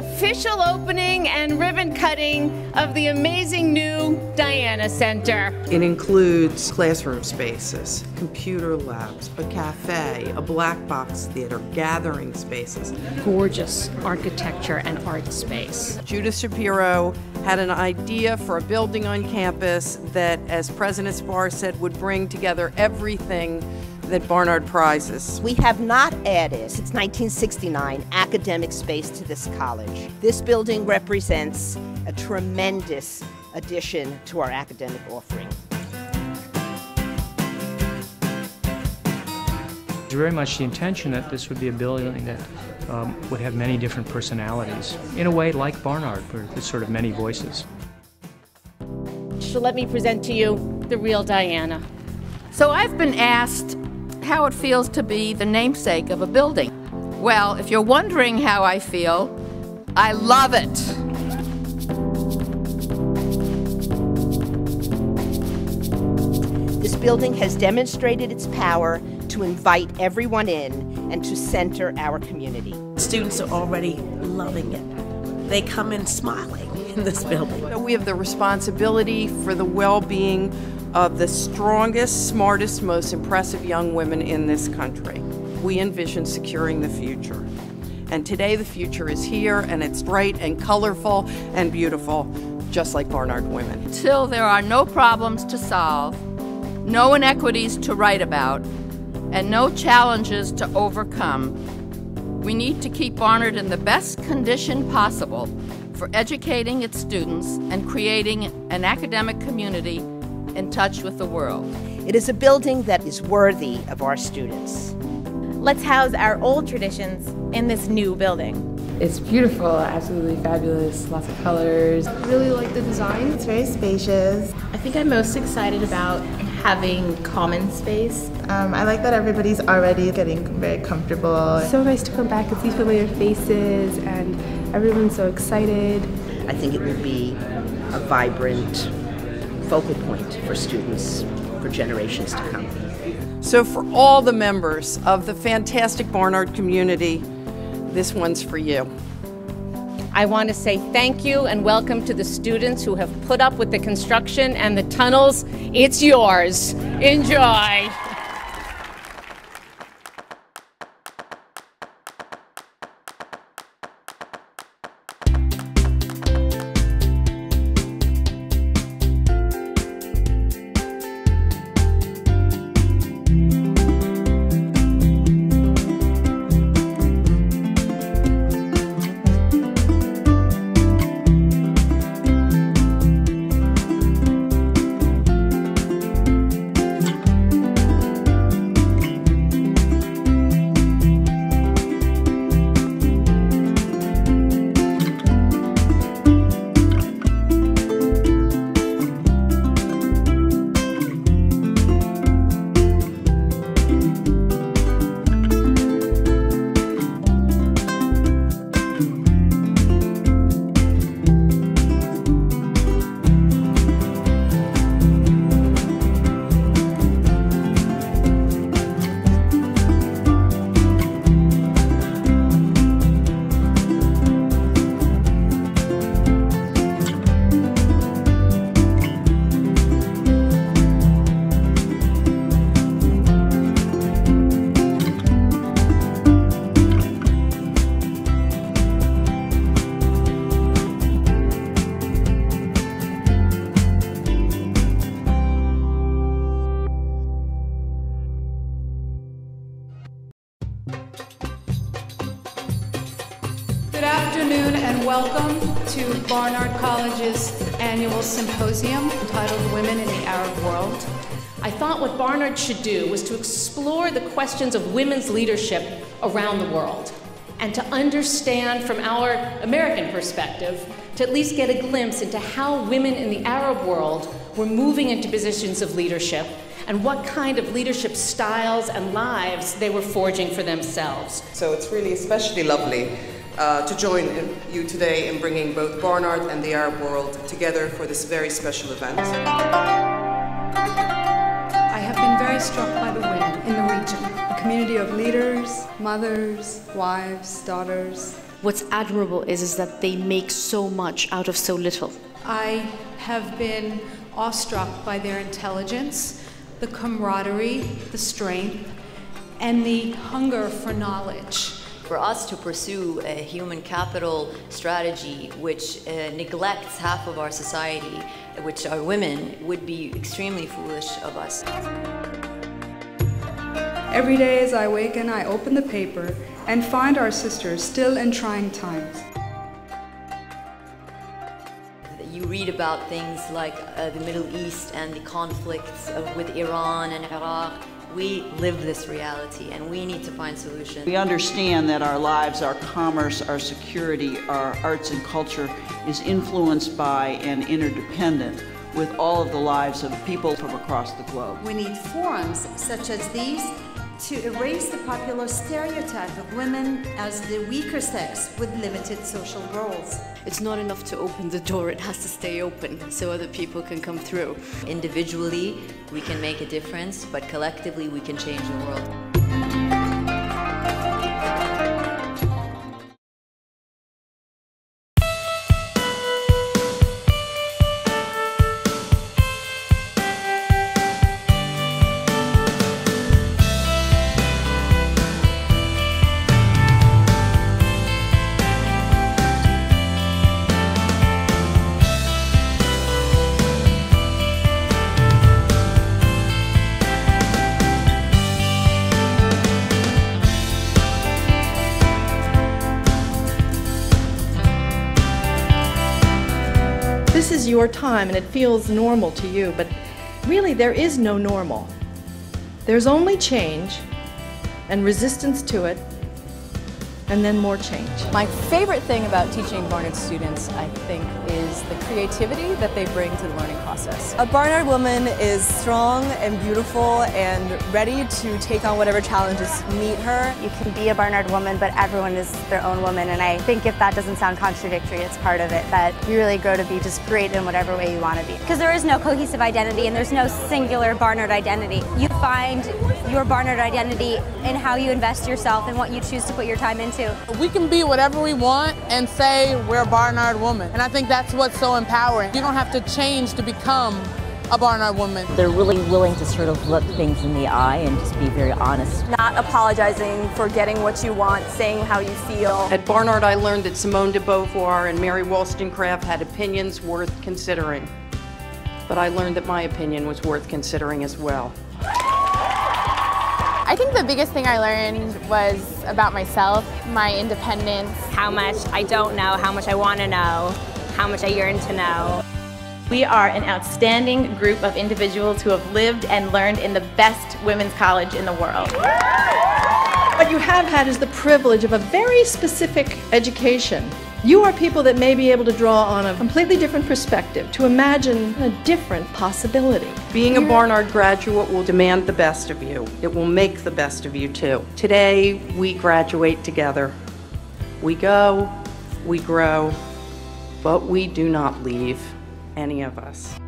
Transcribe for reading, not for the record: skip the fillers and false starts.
official opening and ribbon cutting of the amazing new Diana Center. It includes classroom spaces, computer labs, a cafe, a black box theater, gathering spaces. Gorgeous architecture and art space. Judith Shapiro had an idea for a building on campus that, as President Spar said, would bring together everything that Barnard prizes. We have not added, since 1969, academic space to this college. This building represents a tremendous addition to our academic offering. It's very much the intention that this would be a building that would have many different personalities, in a way like Barnard, where there's sort of many voices. So let me present to you the real Diana. So I've been asked how it feels to be the namesake of a building. Well, if you're wondering how I feel, I love it. This building has demonstrated its power to invite everyone in and to center our community. Students are already loving it. They come in smiling in this building. We have the responsibility for the well-being of the strongest, smartest, most impressive young women in this country. We envision securing the future. And today the future is here, and it's bright and colorful and beautiful, just like Barnard women. Till there are no problems to solve, no inequities to write about, and no challenges to overcome, we need to keep Barnard in the best condition possible for educating its students and creating an academic community in touch with the world. It is a building that is worthy of our students. Let's house our old traditions in this new building. It's beautiful, absolutely fabulous, lots of colors. I really like the design. It's very spacious. I think I'm most excited about having common space. I like that everybody's already getting very comfortable. It's so nice to come back and see familiar faces, and everyone's so excited. I think it will be a vibrant focal point for students for generations to come. So for all the members of the fantastic Barnard community, this one's for you. I want to say thank you and welcome to the students who have put up with the construction and the tunnels. It's yours. Enjoy. Good afternoon and welcome to Barnard College's annual symposium entitled Women in the Arab World. I thought what Barnard should do was to explore the questions of women's leadership around the world and to understand from our American perspective, to at least get a glimpse into how women in the Arab world were moving into positions of leadership and what kind of leadership styles and lives they were forging for themselves. So it's really especially lovely to join you today in bringing both Barnard and the Arab world together for this very special event. I have been very struck by the women in the region. A community of leaders, mothers, wives, daughters, What's admirable is that they make so much out of so little. I have been awestruck by their intelligence, the camaraderie, the strength, and the hunger for knowledge. For us to pursue a human capital strategy which neglects half of our society, which are women, would be extremely foolish of us. Every day as I awaken, I open the paper and find our sisters still in trying times. You read about things like the Middle East and the conflicts with Iran and Iraq. We live this reality and we need to find solutions. We understand that our lives, our commerce, our security, our arts and culture is influenced by and interdependent with all of the lives of people from across the globe. We need forums such as these to erase the popular stereotype of women as the weaker sex with limited social roles. It's not enough to open the door, it has to stay open so other people can come through. Individually, we can make a difference, but collectively, we can change the world. This is your time and it feels normal to you, but really there is no normal. There's only change and resistance to it, and then more change. My favorite thing about teaching Barnard students, I think, is the creativity that they bring to the learning process. A Barnard woman is strong and beautiful and ready to take on whatever challenges meet her. You can be a Barnard woman, but everyone is their own woman, and I think if that doesn't sound contradictory, it's part of it, that you really grow to be just great in whatever way you want to be. Because there is no cohesive identity and there's no singular Barnard identity. You find your Barnard identity in how you invest yourself and what you choose to put your time into. We can be whatever we want and say we're a Barnard woman. And I think that's what's so empowering. You don't have to change to become a Barnard woman. They're really willing to sort of look things in the eye and just be very honest. Not apologizing for getting what you want, saying how you feel. At Barnard, I learned that Simone de Beauvoir and Mary Wollstonecraft had opinions worth considering. But I learned that my opinion was worth considering as well. I think the biggest thing I learned was about myself, my independence. How much I don't know, how much I want to know, how much I yearn to know. We are an outstanding group of individuals who have lived and learned in the best women's college in the world. What you have had is the privilege of a very specific education. You are people that may be able to draw on a completely different perspective, to imagine a different possibility. Being a Barnard graduate will demand the best of you. It will make the best of you too. Today, we graduate together. We go, we grow, but we do not leave, any of us.